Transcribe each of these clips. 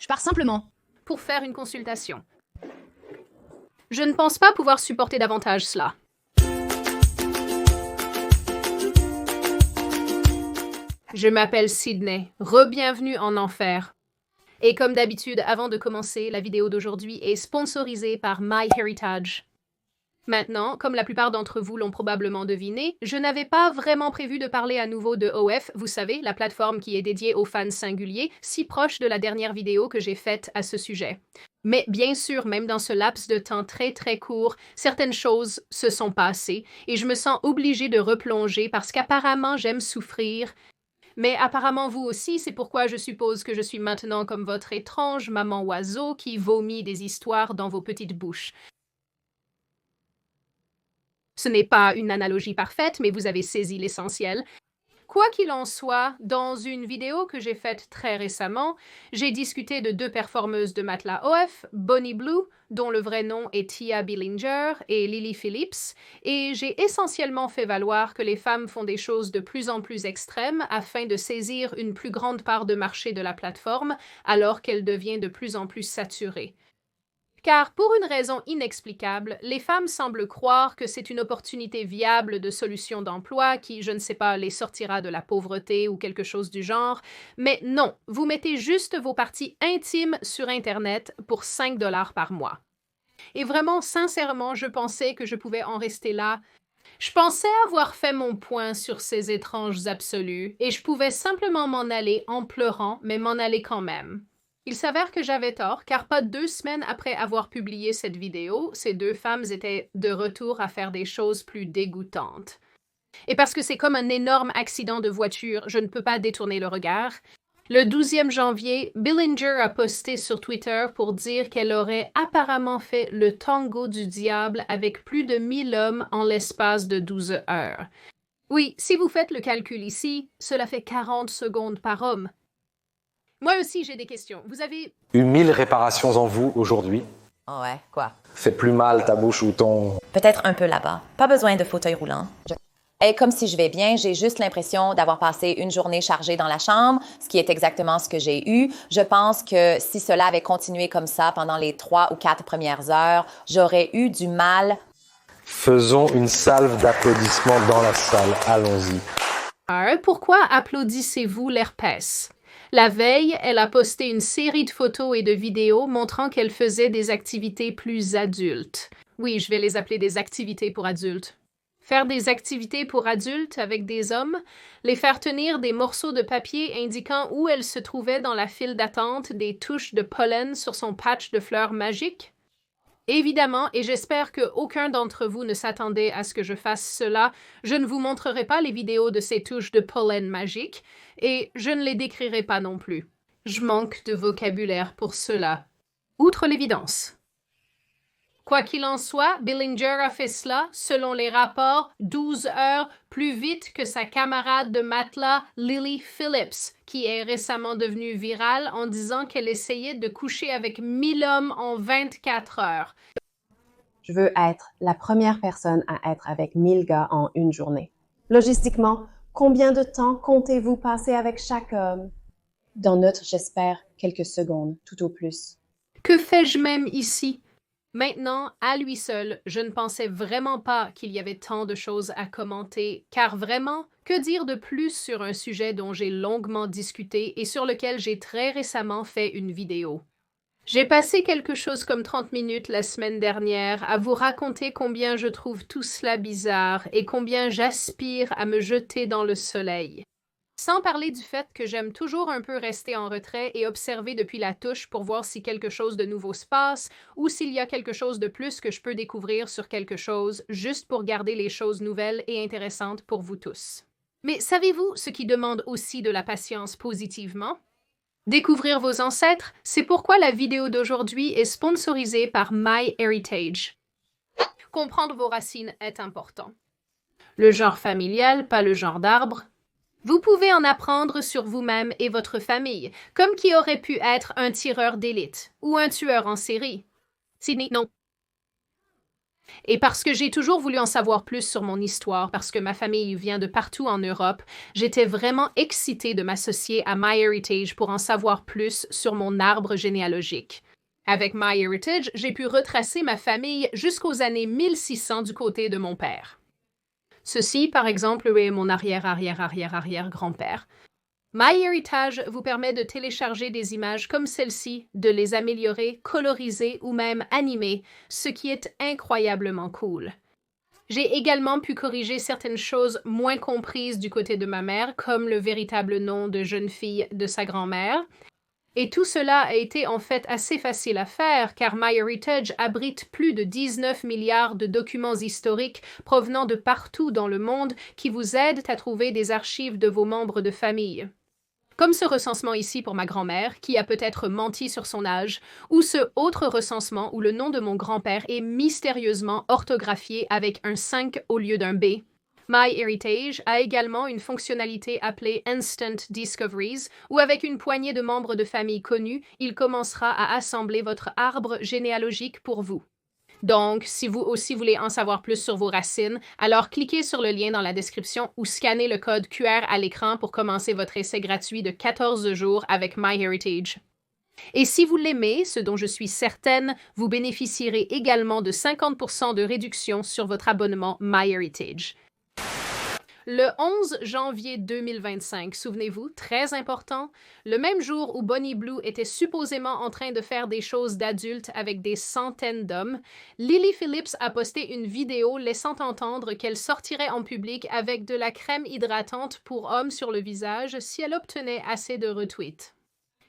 Je pars simplement pour faire une consultation. Je ne pense pas pouvoir supporter davantage cela. Je m'appelle Sydney. Re-bienvenue en enfer. Et comme d'habitude, avant de commencer, la vidéo d'aujourd'hui est sponsorisée par MyHeritage. Maintenant, comme la plupart d'entre vous l'ont probablement deviné, je n'avais pas vraiment prévu de parler à nouveau de OF, vous savez, la plateforme qui est dédiée aux fans singuliers, si proche de la dernière vidéo que j'ai faite à ce sujet. Mais bien sûr, même dans ce laps de temps très très court, certaines choses se sont passées et je me sens obligée de replonger parce qu'apparemment j'aime souffrir. Mais apparemment vous aussi, c'est pourquoi je suppose que je suis maintenant comme votre étrange maman oiseau qui vomit des histoires dans vos petites bouches. Ce n'est pas une analogie parfaite, mais vous avez saisi l'essentiel. Quoi qu'il en soit, dans une vidéo que j'ai faite très récemment, j'ai discuté de deux performeuses de matelas OF, Bonnie Blue, dont le vrai nom est Tia Billinger, et Lily Phillips, et j'ai essentiellement fait valoir que les femmes font des choses de plus en plus extrêmes afin de saisir une plus grande part de marché de la plateforme, alors qu'elle devient de plus en plus saturée. Car pour une raison inexplicable, les femmes semblent croire que c'est une opportunité viable de solution d'emploi qui, je ne sais pas, les sortira de la pauvreté ou quelque chose du genre, mais non, vous mettez juste vos parties intimes sur Internet pour 5 $ par mois. Et vraiment, sincèrement, je pensais que je pouvais en rester là. Je pensais avoir fait mon point sur ces étranges absolus, et je pouvais simplement m'en aller en pleurant, mais m'en aller quand même. Il s'avère que j'avais tort, car pas 2 semaines après avoir publié cette vidéo, ces deux femmes étaient de retour à faire des choses plus dégoûtantes. Et parce que c'est comme un énorme accident de voiture, je ne peux pas détourner le regard. Le 12e janvier, Billinger a posté sur Twitter pour dire qu'elle aurait apparemment fait le tango du diable avec plus de 1000 hommes en l'espace de 12 heures. Oui, si vous faites le calcul ici, cela fait 40 secondes par homme. Moi aussi, j'ai des questions. Vous avez eu 1000 réparations en vous aujourd'hui. Oh ouais, quoi? Fait plus mal ta bouche ou ton... Peut-être un peu là-bas. Pas besoin de fauteuil roulant. Et comme si je vais bien, j'ai juste l'impression d'avoir passé une journée chargée dans la chambre, ce qui est exactement ce que j'ai eu. Je pense que si cela avait continué comme ça pendant les 3 ou 4 premières heures, j'aurais eu du mal. Faisons une salve d'applaudissements dans la salle. Allons-y. Pourquoi applaudissez-vous l'herpès? La veille, elle a posté une série de photos et de vidéos montrant qu'elle faisait des activités plus adultes. Oui, je vais les appeler des activités pour adultes. Faire des activités pour adultes avec des hommes, les faire tenir des morceaux de papier indiquant où elle se trouvait dans la file d'attente des touches de pollen sur son patch de fleurs magiques. Évidemment, et j'espère qu'aucun d'entre vous ne s'attendait à ce que je fasse cela, je ne vous montrerai pas les vidéos de ces touches de pollen magiques, et je ne les décrirai pas non plus. Je manque de vocabulaire pour cela. Outre l'évidence. Quoi qu'il en soit, Billinger a fait cela, selon les rapports, 12 heures plus vite que sa camarade de matelas Lily Phillips, qui est récemment devenue virale en disant qu'elle essayait de coucher avec 1000 hommes en 24 heures. Je veux être la première personne à être avec 1000 gars en une journée. Logistiquement, combien de temps comptez-vous passer avec chaque homme? Dans notre, j'espère, quelques secondes, tout au plus. Que fais-je même ici? Maintenant, à lui seul, je ne pensais vraiment pas qu'il y avait tant de choses à commenter, car vraiment, que dire de plus sur un sujet dont j'ai longuement discuté et sur lequel j'ai très récemment fait une vidéo? J'ai passé quelque chose comme 30 minutes la semaine dernière à vous raconter combien je trouve tout cela bizarre et combien j'aspire à me jeter dans le soleil. Sans parler du fait que j'aime toujours un peu rester en retrait et observer depuis la touche pour voir si quelque chose de nouveau se passe ou s'il y a quelque chose de plus que je peux découvrir sur quelque chose, juste pour garder les choses nouvelles et intéressantes pour vous tous. Mais savez-vous ce qui demande aussi de la patience positivement? Découvrir vos ancêtres, c'est pourquoi la vidéo d'aujourd'hui est sponsorisée par MyHeritage. Comprendre vos racines est important. Le genre familial, pas le genre d'arbre. Vous pouvez en apprendre sur vous-même et votre famille, comme qui aurait pu être un tireur d'élite ou un tueur en série. Sydney, non. Et parce que j'ai toujours voulu en savoir plus sur mon histoire, parce que ma famille vient de partout en Europe, j'étais vraiment excitée de m'associer à MyHeritage pour en savoir plus sur mon arbre généalogique. Avec MyHeritage, j'ai pu retracer ma famille jusqu'aux années 1600 du côté de mon père. Ceci, par exemple, est mon arrière-arrière-arrière-arrière-grand-père. MyHeritage vous permet de télécharger des images comme celle-ci, de les améliorer, coloriser ou même animer, ce qui est incroyablement cool. J'ai également pu corriger certaines choses moins comprises du côté de ma mère, comme le véritable nom de jeune fille de sa grand-mère. Et tout cela a été en fait assez facile à faire, car MyHeritage abrite plus de 19 milliards de documents historiques provenant de partout dans le monde qui vous aident à trouver des archives de vos membres de famille. Comme ce recensement ici pour ma grand-mère, qui a peut-être menti sur son âge, ou ce autre recensement où le nom de mon grand-père est mystérieusement orthographié avec un 5 au lieu d'un B. MyHeritage a également une fonctionnalité appelée Instant Discoveries, où avec une poignée de membres de famille connus, il commencera à assembler votre arbre généalogique pour vous. Donc, si vous aussi voulez en savoir plus sur vos racines, alors cliquez sur le lien dans la description ou scannez le code QR à l'écran pour commencer votre essai gratuit de 14 jours avec MyHeritage. Et si vous l'aimez, ce dont je suis certaine, vous bénéficierez également de 50% de réduction sur votre abonnement MyHeritage. Le 11 janvier 2025, souvenez-vous, très important, le même jour où Bonnie Blue était supposément en train de faire des choses d'adultes avec des centaines d'hommes, Lily Phillips a posté une vidéo laissant entendre qu'elle sortirait en public avec de la crème hydratante pour hommes sur le visage si elle obtenait assez de retweets.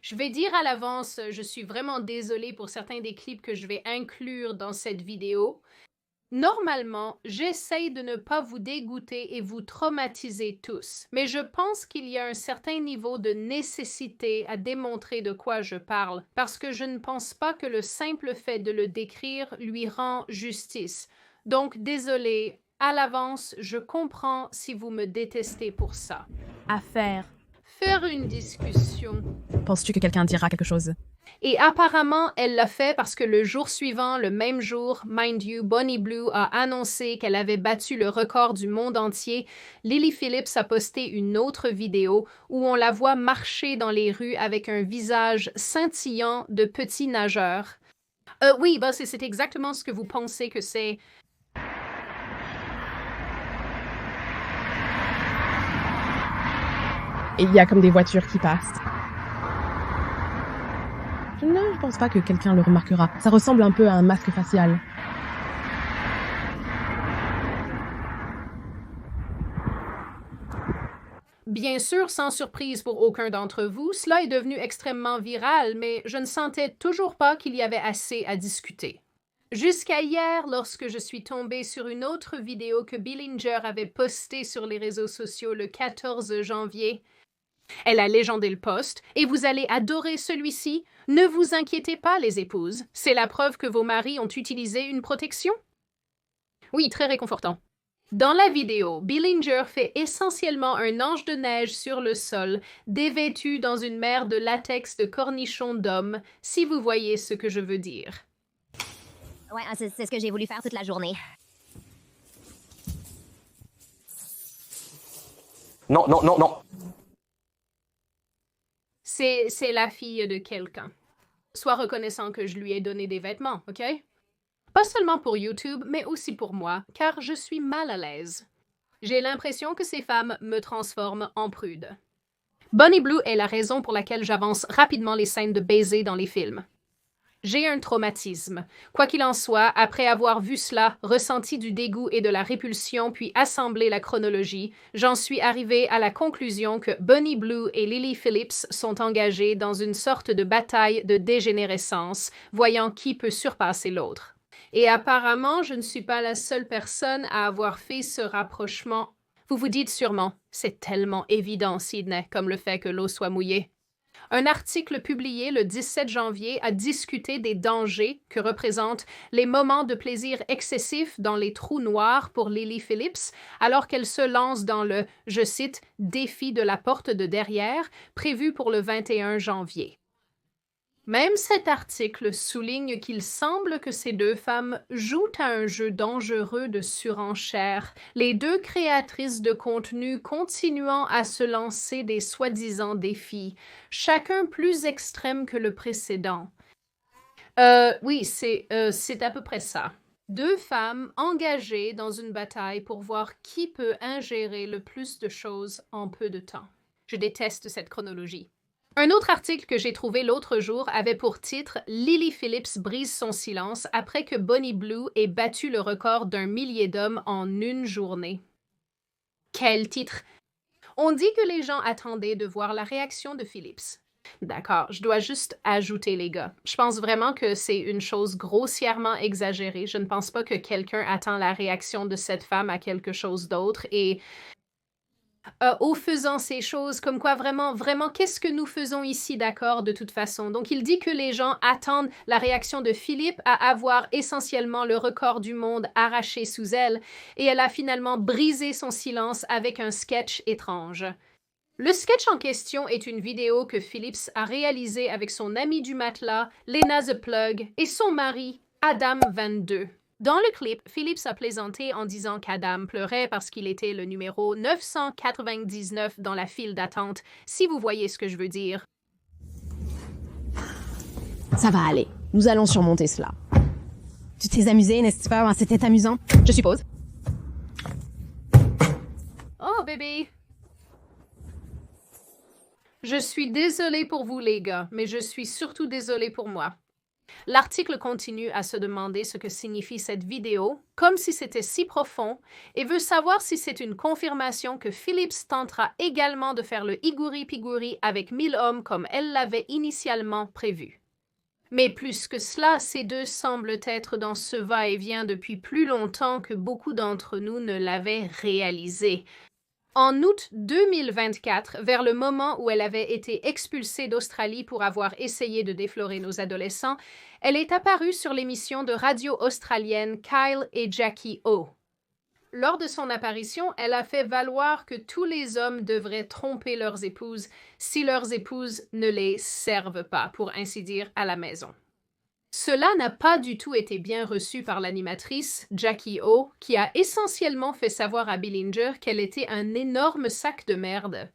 Je vais dire à l'avance, je suis vraiment désolée pour certains des clips que je vais inclure dans cette vidéo. Normalement, j'essaye de ne pas vous dégoûter et vous traumatiser tous, mais je pense qu'il y a un certain niveau de nécessité à démontrer de quoi je parle, parce que je ne pense pas que le simple fait de le décrire lui rend justice. Donc, désolé, à l'avance, je comprends si vous me détestez pour ça. À faire. Faire une discussion. Penses-tu que quelqu'un dira quelque chose? Et apparemment, elle l'a fait parce que le jour suivant, le même jour, mind you, Bonnie Blue a annoncé qu'elle avait battu le record du monde entier. Lily Phillips a posté une autre vidéo où on la voit marcher dans les rues avec un visage scintillant de petit nageur. Oui, c'est exactement ce que vous pensez que c'est. Et il y a comme des voitures qui passent. Je ne pense pas que quelqu'un le remarquera. Ça ressemble un peu à un masque facial. Bien sûr, sans surprise pour aucun d'entre vous, cela est devenu extrêmement viral, mais je ne sentais toujours pas qu'il y avait assez à discuter. Jusqu'à hier, lorsque je suis tombée sur une autre vidéo que Billinger avait postée sur les réseaux sociaux le 14 janvier. Elle a légendé le post, et vous allez adorer celui-ci. Ne vous inquiétez pas, les épouses. C'est la preuve que vos maris ont utilisé une protection. Oui, très réconfortant. Dans la vidéo, Billinger fait essentiellement un ange de neige sur le sol, dévêtu dans une mer de latex de cornichons d'homme, si vous voyez ce que je veux dire. Ouais, c'est ce que j'ai voulu faire toute la journée. Non, non, non, non. C'est la fille de quelqu'un. Sois reconnaissant que je lui ai donné des vêtements, OK? Pas seulement pour YouTube, mais aussi pour moi, car je suis mal à l'aise. J'ai l'impression que ces femmes me transforment en prude. Bonnie Blue est la raison pour laquelle j'avance rapidement les scènes de baiser dans les films. J'ai un traumatisme. Quoi qu'il en soit, après avoir vu cela, ressenti du dégoût et de la répulsion, puis assemblé la chronologie, j'en suis arrivée à la conclusion que Bonnie Blue et Lily Phillips sont engagées dans une sorte de bataille de dégénérescence, voyant qui peut surpasser l'autre. Et apparemment, je ne suis pas la seule personne à avoir fait ce rapprochement. Vous vous dites sûrement, c'est tellement évident, Sydney, comme le fait que l'eau soit mouillée. Un article publié le 17 janvier a discuté des dangers que représentent les moments de plaisir excessif dans les trous noirs pour Lily Phillips, alors qu'elle se lance dans le, je cite, « défi de la porte de derrière » prévu pour le 21 janvier. Même cet article souligne qu'il semble que ces deux femmes jouent à un jeu dangereux de surenchère, les deux créatrices de contenu continuant à se lancer des soi-disant défis, chacun plus extrême que le précédent. Oui, c'est à peu près ça. Deux femmes engagées dans une bataille pour voir qui peut ingérer le plus de choses en peu de temps. Je déteste cette chronologie. Un autre article que j'ai trouvé l'autre jour avait pour titre « Lily Phillips brise son silence après que Bonnie Blue ait battu le record d'1 millier d'hommes en une journée. » Quel titre! On dit que les gens attendaient de voir la réaction de Phillips. D'accord, je dois juste ajouter, les gars. Je pense vraiment que c'est une chose grossièrement exagérée. Je ne pense pas que quelqu'un attend la réaction de cette femme à quelque chose d'autre et... au faisant ces choses, comme quoi vraiment, qu'est-ce que nous faisons ici, d'accord, de toute façon? Donc, il dit que les gens attendent la réaction de Philippe à avoir essentiellement le record du monde arraché sous elle, et elle a finalement brisé son silence avec un sketch étrange. Le sketch en question est une vidéo que Phillips a réalisée avec son ami du matelas, Lena The Plug, et son mari, Adam 22. Dans le clip, Phillips a plaisanté en disant qu'Adam pleurait parce qu'il était le numéro 999 dans la file d'attente, si vous voyez ce que je veux dire. Ça va aller. Nous allons surmonter cela. Tu t'es amusé, n'est-ce pas? C'était amusant, je suppose. Oh, bébé! Je suis désolée pour vous, les gars, mais je suis surtout désolée pour moi. L'article continue à se demander ce que signifie cette vidéo, comme si c'était si profond, et veut savoir si c'est une confirmation que Phillips tentera également de faire le higuri-piguri avec 1000 hommes comme elle l'avait initialement prévu. Mais plus que cela, ces deux semblent être dans ce va-et-vient depuis plus longtemps que beaucoup d'entre nous ne l'avaient réalisé. En août 2024, vers le moment où elle avait été expulsée d'Australie pour avoir essayé de déflorer nos adolescents, elle est apparue sur l'émission de radio australienne Kyle et Jackie O. Lors de son apparition, elle a fait valoir que tous les hommes devraient tromper leurs épouses si leurs épouses ne les servent pas, pour ainsi dire, à la maison. Cela n'a pas du tout été bien reçu par l'animatrice, Jackie O, qui a essentiellement fait savoir à Billinger qu'elle était un énorme sac de merde.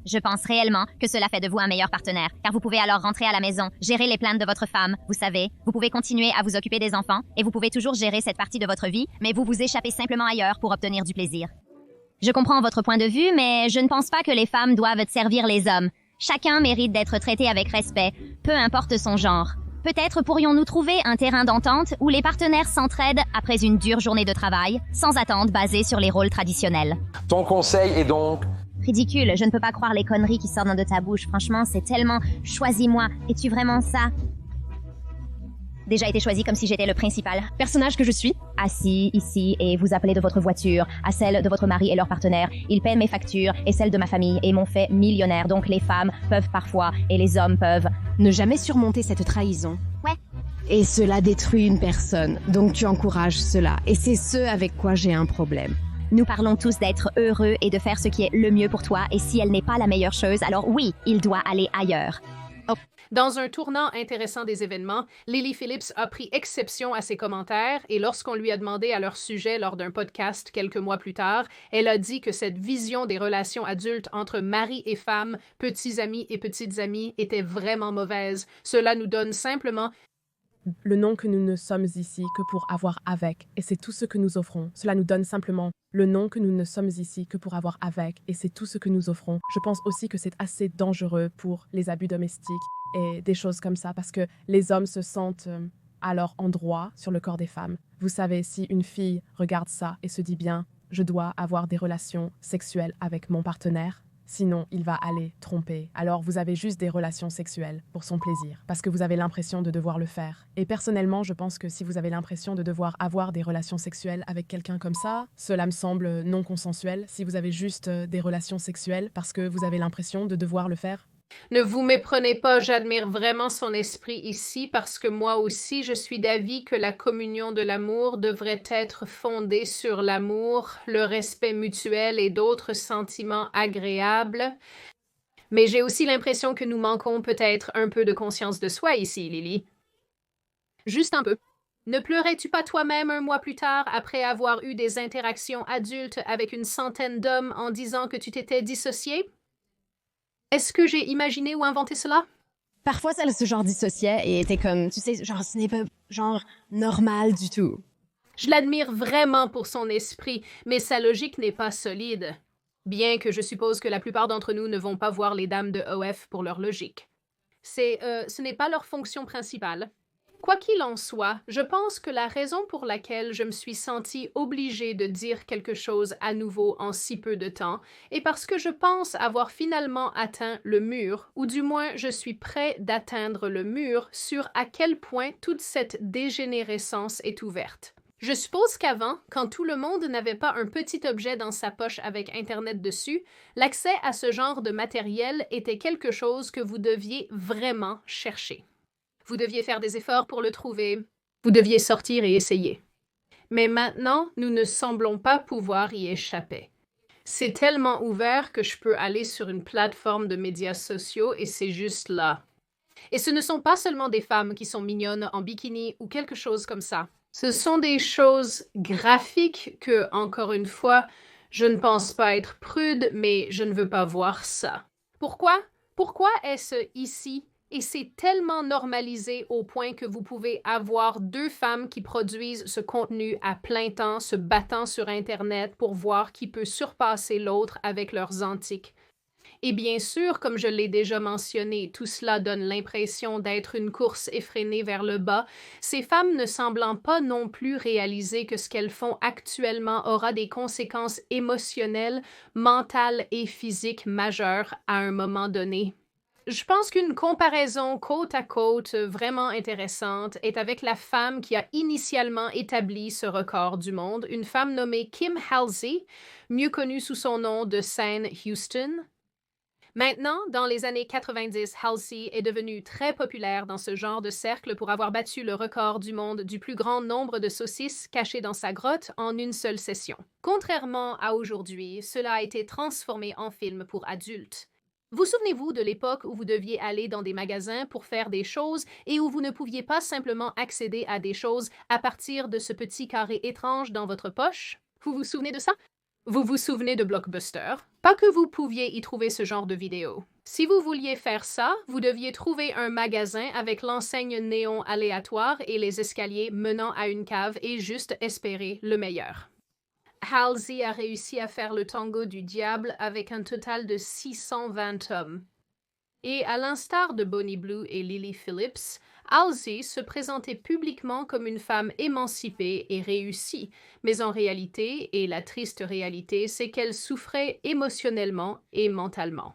Je pense réellement que cela fait de vous un meilleur partenaire, car vous pouvez alors rentrer à la maison, gérer les plaintes de votre femme, vous savez, vous pouvez continuer à vous occuper des enfants, et vous pouvez toujours gérer cette partie de votre vie, mais vous vous échappez simplement ailleurs pour obtenir du plaisir. Je comprends votre point de vue, mais je ne pense pas que les femmes doivent servir les hommes. Chacun mérite d'être traité avec respect, peu importe son genre. Peut-être pourrions-nous trouver un terrain d'entente où les partenaires s'entraident après une dure journée de travail, sans attente basée sur les rôles traditionnels. Ton conseil est donc... Ridicule, je ne peux pas croire les conneries qui sortent de ta bouche. Franchement, c'est tellement... Choisis-moi. Es-tu vraiment ça? Déjà été choisi comme si j'étais le principal Personnage que je suis. Assis ici et vous appelez de votre voiture à celle de votre mari et leur partenaire. Ils paient mes factures et celles de ma famille et m'ont fait millionnaire. Donc les femmes peuvent parfois et les hommes peuvent... Ne jamais surmonter cette trahison. Ouais. Et cela détruit une personne. Donc tu encourages cela. Et c'est ce avec quoi j'ai un problème. Nous parlons tous d'être heureux et de faire ce qui est le mieux pour toi. Et si elle n'est pas la meilleure chose, alors oui, il doit aller ailleurs. Dans un tournant intéressant des événements, Lily Phillips a pris exception à ses commentaires et lorsqu'on lui a demandé à leur sujet lors d'un podcast quelques mois plus tard, elle a dit que cette vision des relations adultes entre mari et femme, petits amis et petites amies était vraiment mauvaise. Cela nous donne simplement Le nom que nous ne sommes ici que pour avoir avec, et c'est tout ce que nous offrons. Cela nous donne simplement le nom que nous ne sommes ici que pour avoir avec, et c'est tout ce que nous offrons. Je pense aussi que c'est assez dangereux pour les abus domestiques et des choses comme ça, parce que les hommes se sentent alors en droit sur le corps des femmes. Vous savez, si une fille regarde ça et se dit bien « je dois avoir des relations sexuelles avec mon partenaire », sinon, il va aller tromper. Alors, vous avez juste des relations sexuelles pour son plaisir, parce que vous avez l'impression de devoir le faire. Et personnellement, je pense que si vous avez l'impression de devoir avoir des relations sexuelles avec quelqu'un comme ça, cela me semble non consensuel. Si vous avez juste des relations sexuelles parce que vous avez l'impression de devoir le faire. Ne vous méprenez pas, j'admire vraiment son esprit ici parce que moi aussi je suis d'avis que la communion de l'amour devrait être fondée sur l'amour, le respect mutuel et d'autres sentiments agréables. Mais j'ai aussi l'impression que nous manquons peut-être un peu de conscience de soi ici, Lily. Juste un peu. Ne pleurais-tu pas toi-même un mois plus tard après avoir eu des interactions adultes avec une centaine d'hommes en disant que tu t'étais dissocié? Est-ce que j'ai imaginé ou inventé cela? Parfois, ça se genre dissociait et était comme, tu sais, genre, ce n'est pas genre normal du tout. Je l'admire vraiment pour son esprit, mais sa logique n'est pas solide. Bien que je suppose que la plupart d'entre nous ne vont pas voir les dames de OF pour leur logique. Ce n'est pas leur fonction principale. Quoi qu'il en soit, je pense que la raison pour laquelle je me suis sentie obligée de dire quelque chose à nouveau en si peu de temps est parce que je pense avoir finalement atteint le mur, ou du moins je suis prêt d'atteindre le mur sur à quel point toute cette dégénérescence est ouverte. Je suppose qu'avant, quand tout le monde n'avait pas un petit objet dans sa poche avec Internet dessus, l'accès à ce genre de matériel était quelque chose que vous deviez vraiment chercher. Vous deviez faire des efforts pour le trouver. Vous deviez sortir et essayer. Mais maintenant, nous ne semblons pas pouvoir y échapper. C'est tellement ouvert que je peux aller sur une plateforme de médias sociaux et c'est juste là. Et ce ne sont pas seulement des femmes qui sont mignonnes en bikini ou quelque chose comme ça. Ce sont des choses graphiques que, encore une fois, je ne pense pas être prude, mais je ne veux pas voir ça. Pourquoi? Pourquoi est-ce ici? Et c'est tellement normalisé au point que vous pouvez avoir deux femmes qui produisent ce contenu à plein temps, se battant sur Internet pour voir qui peut surpasser l'autre avec leurs antiques. Et bien sûr, comme je l'ai déjà mentionné, tout cela donne l'impression d'être une course effrénée vers le bas, ces femmes ne semblant pas non plus réaliser que ce qu'elles font actuellement aura des conséquences émotionnelles, mentales et physiques majeures à un moment donné. Je pense qu'une comparaison côte à côte vraiment intéressante est avec la femme qui a initialement établi ce record du monde, une femme nommée Kim Halsey, mieux connue sous son nom de scène Houston. Maintenant, dans les années 90, Halsey est devenue très populaire dans ce genre de cercle pour avoir battu le record du monde du plus grand nombre de saucisses cachées dans sa grotte en une seule session. Contrairement à aujourd'hui, cela a été transformé en film pour adultes. Vous souvenez-vous de l'époque où vous deviez aller dans des magasins pour faire des choses et où vous ne pouviez pas simplement accéder à des choses à partir de ce petit carré étrange dans votre poche? Vous vous souvenez de ça? Vous vous souvenez de Blockbuster? Pas que vous pouviez y trouver ce genre de vidéo. Si vous vouliez faire ça, vous deviez trouver un magasin avec l'enseigne néon aléatoire et les escaliers menant à une cave et juste espérer le meilleur. Halsey a réussi à faire le tango du diable avec un total de 620 hommes. Et à l'instar de Bonnie Blue et Lily Phillips, Halsey se présentait publiquement comme une femme émancipée et réussie, mais en réalité, et la triste réalité, c'est qu'elle souffrait émotionnellement et mentalement.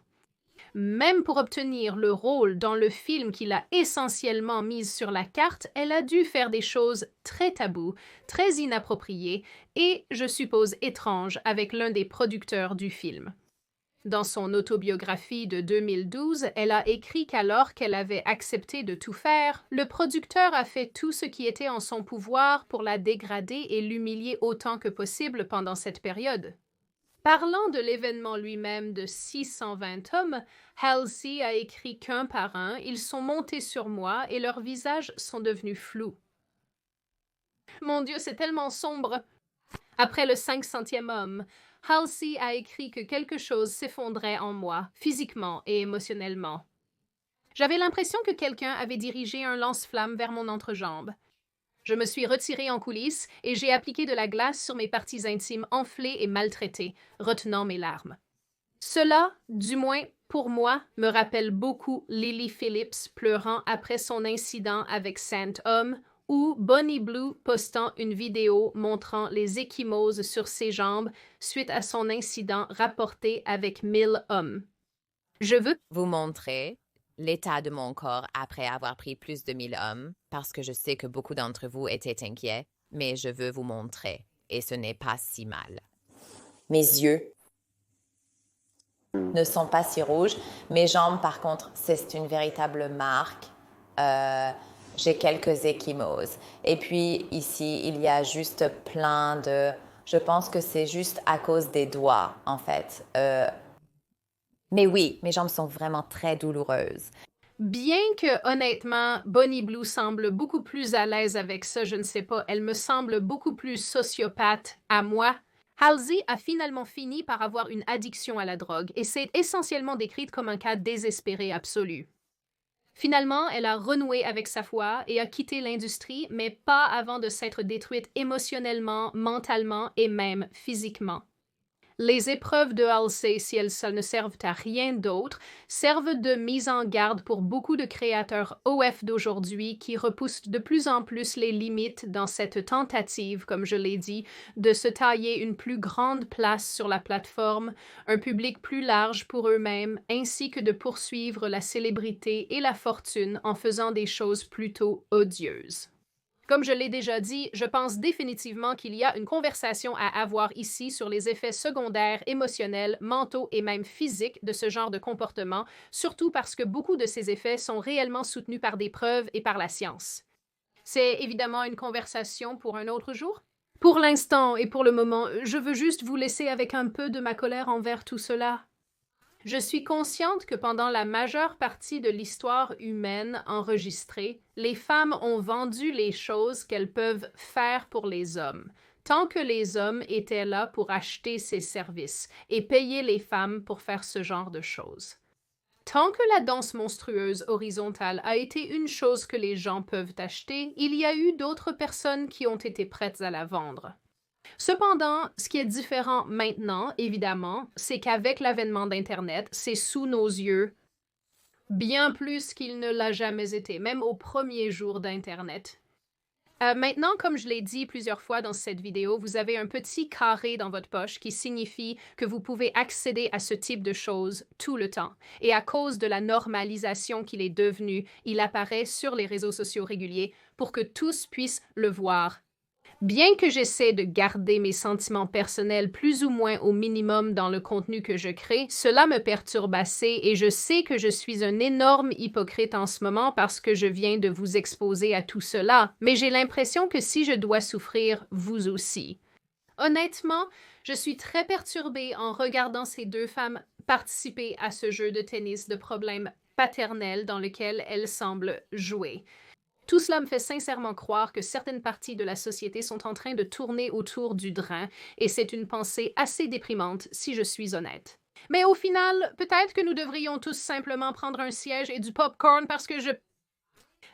Même pour obtenir le rôle dans le film qui l'a essentiellement mise sur la carte, elle a dû faire des choses très taboues, très inappropriées et, je suppose, étranges avec l'un des producteurs du film. Dans son autobiographie de 2012, elle a écrit qu'alors qu'elle avait accepté de tout faire, le producteur a fait tout ce qui était en son pouvoir pour la dégrader et l'humilier autant que possible pendant cette période. Parlant de l'événement lui-même de 620 hommes, Halsey a écrit qu'un par un, ils sont montés sur moi et leurs visages sont devenus flous. Mon Dieu, c'est tellement sombre. Après le 500e homme, Halsey a écrit que quelque chose s'effondrait en moi, physiquement et émotionnellement. J'avais l'impression que quelqu'un avait dirigé un lance-flamme vers mon entrejambe. Je me suis retirée en coulisses et j'ai appliqué de la glace sur mes parties intimes enflées et maltraitées, retenant mes larmes. Cela, du moins pour moi, me rappelle beaucoup Lily Phillips pleurant après son incident avec Saint Homme ou Bonnie Blue postant une vidéo montrant les ecchymoses sur ses jambes suite à son incident rapporté avec 1000 hommes. Je veux vous montrer l'état de mon corps après avoir pris plus de 1000 hommes, parce que je sais que beaucoup d'entre vous étaient inquiets, mais je veux vous montrer, et ce n'est pas si mal. Mes yeux ne sont pas si rouges. Mes jambes, par contre, c'est une véritable marque. J'ai quelques ecchymoses. Et puis, ici, il y a juste plein de... Je pense que c'est juste à cause des doigts, en fait. Mais oui, mes jambes sont vraiment très douloureuses. Bien que, honnêtement, Bonnie Blue semble beaucoup plus à l'aise avec ça, je ne sais pas, elle me semble beaucoup plus sociopathe à moi. Halsey a finalement fini par avoir une addiction à la drogue et c'est essentiellement décrite comme un cas désespéré absolu. Finalement, elle a renoué avec sa foi et a quitté l'industrie, mais pas avant de s'être détruite émotionnellement, mentalement et même physiquement. Les épreuves de Halsey, si elles ne servent à rien d'autre, servent de mise en garde pour beaucoup de créateurs OF d'aujourd'hui qui repoussent de plus en plus les limites dans cette tentative, comme je l'ai dit, de se tailler une plus grande place sur la plateforme, un public plus large pour eux-mêmes, ainsi que de poursuivre la célébrité et la fortune en faisant des choses plutôt odieuses. Comme je l'ai déjà dit, je pense définitivement qu'il y a une conversation à avoir ici sur les effets secondaires, émotionnels, mentaux et même physiques de ce genre de comportement, surtout parce que beaucoup de ces effets sont réellement soutenus par des preuves et par la science. C'est évidemment une conversation pour un autre jour. Pour l'instant et pour le moment, je veux juste vous laisser avec un peu de ma colère envers tout cela. Je suis consciente que pendant la majeure partie de l'histoire humaine enregistrée, les femmes ont vendu les choses qu'elles peuvent faire pour les hommes, tant que les hommes étaient là pour acheter ces services et payer les femmes pour faire ce genre de choses. Tant que la danse monstrueuse horizontale a été une chose que les gens peuvent acheter, il y a eu d'autres personnes qui ont été prêtes à la vendre. Cependant, ce qui est différent maintenant, évidemment, c'est qu'avec l'avènement d'Internet, c'est sous nos yeux, bien plus qu'il ne l'a jamais été, même au premier jour d'Internet. Maintenant, comme je l'ai dit plusieurs fois dans cette vidéo, vous avez un petit carré dans votre poche qui signifie que vous pouvez accéder à ce type de choses tout le temps. Et à cause de la normalisation qu'il est devenu, il apparaît sur les réseaux sociaux réguliers pour que tous puissent le voir. Bien que j'essaie de garder mes sentiments personnels plus ou moins au minimum dans le contenu que je crée, cela me perturbe assez et je sais que je suis un énorme hypocrite en ce moment parce que je viens de vous exposer à tout cela, mais j'ai l'impression que si je dois souffrir, vous aussi. Honnêtement, je suis très perturbée en regardant ces deux femmes participer à ce jeu de tennis de problèmes paternels dans lequel elles semblent jouer. Tout cela me fait sincèrement croire que certaines parties de la société sont en train de tourner autour du drain, et c'est une pensée assez déprimante si je suis honnête. Mais au final, peut-être que nous devrions tous simplement prendre un siège et du popcorn parce que je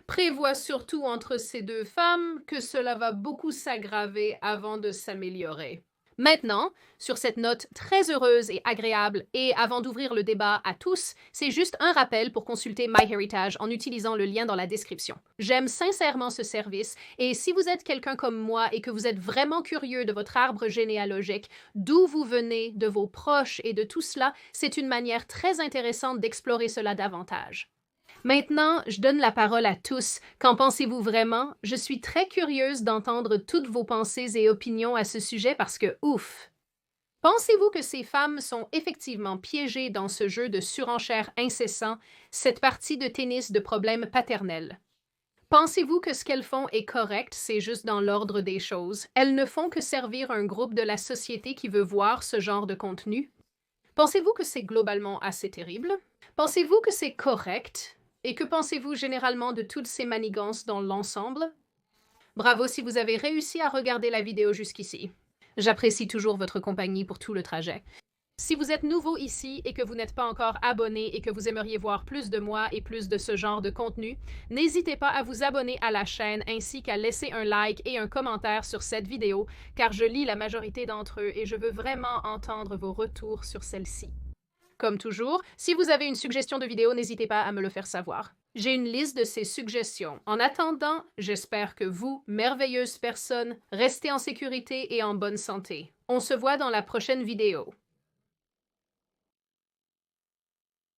prévois surtout entre ces deux femmes que cela va beaucoup s'aggraver avant de s'améliorer. Maintenant, sur cette note très heureuse et agréable, et avant d'ouvrir le débat à tous, c'est juste un rappel pour consulter MyHeritage en utilisant le lien dans la description. J'aime sincèrement ce service, et si vous êtes quelqu'un comme moi et que vous êtes vraiment curieux de votre arbre généalogique, d'où vous venez, de vos proches et de tout cela, c'est une manière très intéressante d'explorer cela davantage. Maintenant, je donne la parole à tous. Qu'en pensez-vous vraiment? Je suis très curieuse d'entendre toutes vos pensées et opinions à ce sujet parce que, ouf! Pensez-vous que ces femmes sont effectivement piégées dans ce jeu de surenchère incessant, cette partie de tennis de problèmes paternels? Pensez-vous que ce qu'elles font est correct, c'est juste dans l'ordre des choses? Elles ne font que servir un groupe de la société qui veut voir ce genre de contenu? Pensez-vous que c'est globalement assez terrible? Pensez-vous que c'est correct? Et que pensez-vous généralement de toutes ces manigances dans l'ensemble? Bravo si vous avez réussi à regarder la vidéo jusqu'ici. J'apprécie toujours votre compagnie pour tout le trajet. Si vous êtes nouveau ici et que vous n'êtes pas encore abonné et que vous aimeriez voir plus de moi et plus de ce genre de contenu, n'hésitez pas à vous abonner à la chaîne ainsi qu'à laisser un like et un commentaire sur cette vidéo car je lis la majorité d'entre eux et je veux vraiment entendre vos retours sur celle-ci. Comme toujours, si vous avez une suggestion de vidéo, n'hésitez pas à me le faire savoir. J'ai une liste de ces suggestions. En attendant, j'espère que vous, merveilleuses personnes, restez en sécurité et en bonne santé. On se voit dans la prochaine vidéo.